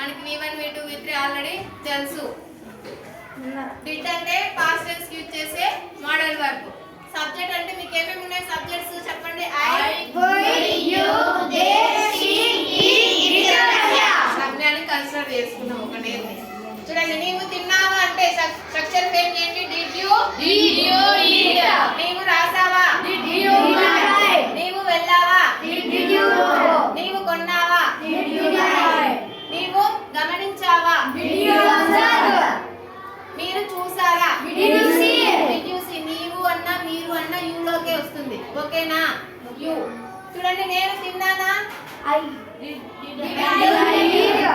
మనకి V1 V2 V3 already తెలుసు. Did అంటే పాస్ట్ టెన్స్ యూజ్ చేసే మోడల్ వర్బ్. సబ్జెక్ట్ అంటే మీకు ఏమేమి ఉన్నాయి సబ్జెక్ట్స్ చెప్పండి. రమ్యాని కన్సిడర్ చేసుకున్నాం ఒక నేమ్. చూడండి, నీవు తిన్నావా అంటే స్ట్రక్చర్ ఫ్రేమ్ చేయండి. Did you eat. నీవు రాసావా? Did you write. నీవు వెళ్ళావా? Did you go. నీవు కొన్నావా? Did you by. నీవు గమనించావా? Did you observe. మీరు చూసారా? Did you see. Did you see. నీవు అన్న మీరు అన్న యు లోకే వస్తుంది. ఓకేనా? యు. చూడండి, నేను తిన్నానా? ఐ. Did I eat.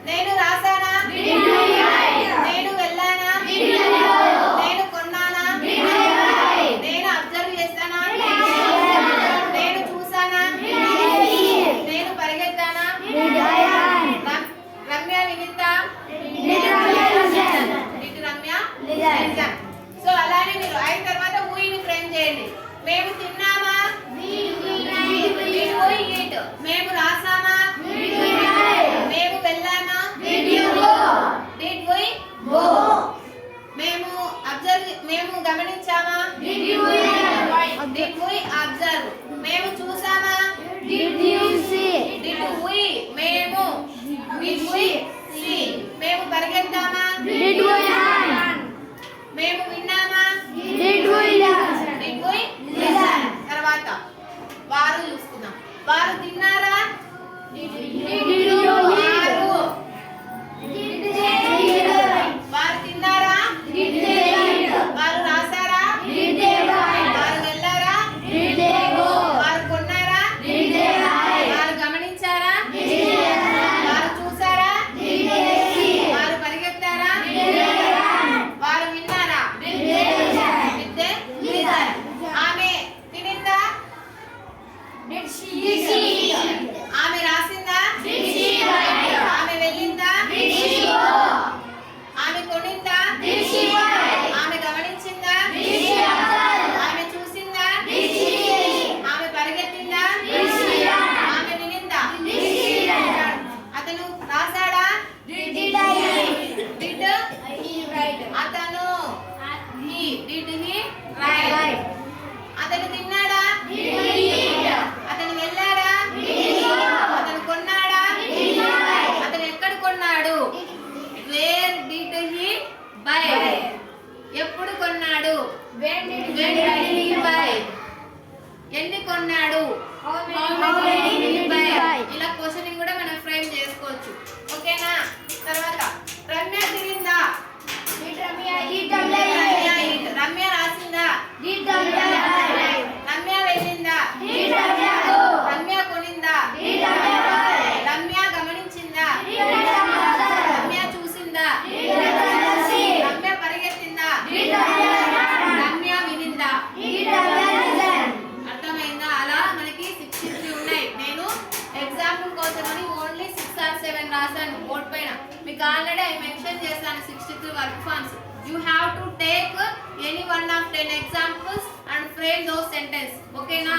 నేను రాసానా? Did I right. నేను వెళ్ళానా? Did I go. నేను కొన్నానా? Did I buy. నేను అబ్జర్వ్ చేస్తానా? Did I observe. నేను చూసానా? Did I see. నేను పరిగెత్తానా? Did I run. రమ్య వినిందా? Did Ramya listen. Did Ramya listen. So అలానే మీరు అయిన తర్వాత ఊయిని ఫ్రేమ్ చేయండి. మేము తిన్నామా? Did we eat. మేము రాసామా? Did we write. మేము వెళ్ళామా? Did you go. Did we go. మేము గమనించామా? Did you did we observe. మేము చూసామా? Did you see. Did we మేము డిడ్ వి సీ. మేము పరిగెత్తామా? Did we run. మేము విన్నామా? Did we listen. Did we listen. తర్వాత వారు చూసుకుందాం. వారు తిన్నారా? Did you eat. Did they eat. వారు తిన్నారా? Did they eat. వారు రాసారా? Did they write. వారు వెళ్ళారా? Did they go. వారు కొన్నారా? Did they buy. వారు గమనించారా? Did they observe. వారు చూసారా? Did they see. వారు పరిగెత్తారా? Did they run. వారు విన్నారా? Did they listen. Did they listen. ఆమె తినిందా? Did she eat. ఆమె రాసిందా? Did she right. ఆమె వెళ్ళిందా? Did she go. ఆమె కొనిందా? Did she by. ఆమె గమనించిందా? Did she observe. ఆమె చూసిందా? Did she see. ఆమె పరిగెత్తిందా? Did she run. ఆమె వినిందా? Did she listen. అతను రాసాడా? Did I did he write. అతను డిడ్ హి రైట్. అతను తిన్నాడా? Did he eat. అతను వెళ్ళాడా? Did he go. అతను కొన్నాడా? Did he buy. అతను ఎక్కడ కొన్నాడు? Where did he buy. ఎప్పుడు కొన్నాడు? When did he buy. ఎన్ని కొన్నాడు? How many did he buy. ఇలా క్వశ్చనింగ్ కూడా మనం ఫ్రేమ్ చేసుకోవచ్చు. ఓకేనా? తర్వాత రమ్య తినిందా? Did Ramya eat. రమ్య రాసిందా? Did Ramya write. రమ్య వెళ్ళిందా? Did Ramya go. రమ్య కొనిందా? Did Ramya buy. రమ్య గమనించిందా? Did Ramya observe. రమ్య చూసిందా? Did Ramya see. రమ్య పరిగెత్తిందా? Did Ramya run. రమ్య వినిందా? Did Ramya listen. అర్థమైందా? అలా మనకి 63 ఉన్నాయి. నేను ఎగ్జాంపుల్ కోసమని ఓన్లీ 6 or 7 రాసాను బోర్డ్ పైన. మీకు ఆల్రెడీ ఐ మెన్షన్ చేశాను 63 work forms. You have to take any one of 10 examples and frame those sentences. ఓకేనా?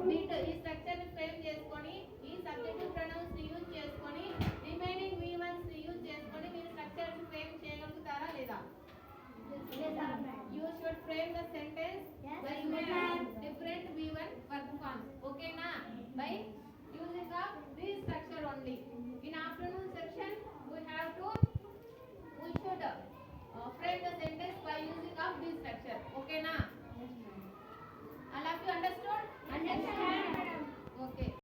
ఈ స్ట్రక్చర్ ని ఫ్రేమ్ చేసుకొని ఈ సబ్జెక్టివ్ ప్రొనౌన్స్ ని యూజ్ చేసుకొని రిమైనింగ్ V1s ని యూజ్ చేసుకొని మీరు స్ట్రక్చర్ ని ఫ్రేమ్ చేయగలుగుతారా లేదా? You should frame the sentence by